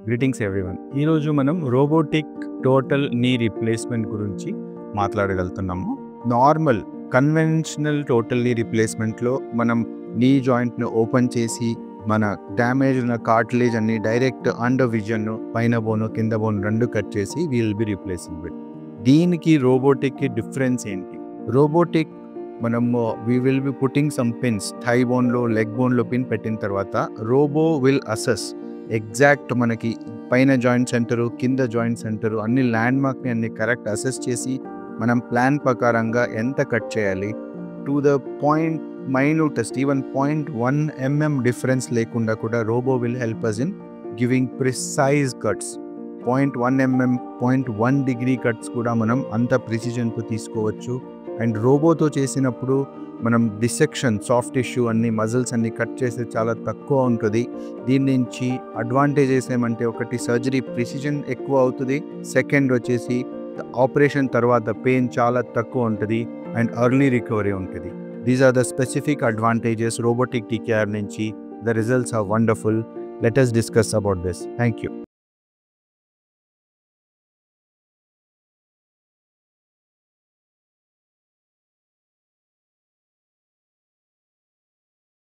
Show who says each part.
Speaker 1: Greetings everyone. ఈరోజు మనం robotic total knee replacement గురించి మాట్లాడగలుగుతున్నాము. నార్మల్ కన్వెన్షనల్ టోటల్ నీ రీప్లేస్మెంట్లో మనం నీ జాయింట్ను ఓపెన్ చేసి మన డ్యామేజ్ ఉన్న కార్టిలేజ్ అన్ని డైరెక్ట్ అండర్ విజన్ పైన బోను కింద బోను రెండు కట్ చేసి విల్ బి రీప్లేసింగ్ ఇట్. దీనికి రోబోటిక్కి డిఫరెన్స్ ఏంటి? రోబోటిక్ మనము we will be putting some pins thigh బోన్లో లెగ్ బోన్లో పిన్ పెట్టిన తర్వాత రోబో విల్ అసెస్ ఎగ్జాక్ట్ మనకి పైన జాయింట్ సెంటరు కింద జాయింట్ సెంటరు అన్ని ల్యాండ్ మార్క్ని అన్ని కరెక్ట్ అసెస్ చేసి మనం ప్లాన్ ప్రకారంగా ఎంత కట్ చేయాలి to the point minutest even 0.1 mm difference లేకుండా కూడా robo will help us in giving precise cuts. 0.1 mm 0.1 degree cuts కూడా మనం అంత ప్రిసిజన్తో తీసుకోవచ్చు. అండ్ రోబోతో చేసినప్పుడు మనం డిసెక్షన్ సాఫ్ట్ టిష్యూ అన్ని మజిల్స్ అన్ని కట్ చేస్తే చాలా తక్కువ ఉంటుంది. దీని నుంచి అడ్వాంటేజెస్ ఏమంటే ఒకటి సర్జరీ ప్రిసిజన్ ఎక్కువ అవుతుంది, సెకండ్ వచ్చేసి ఆపరేషన్ తర్వాత పెయిన్ చాలా తక్కువ ఉంటుంది అండ్ ఎర్లీ రికవరీ ఉంటుంది. These are the specific advantages robotic TKR నుంచి. The results are wonderful. Let us discuss about this. Thank you.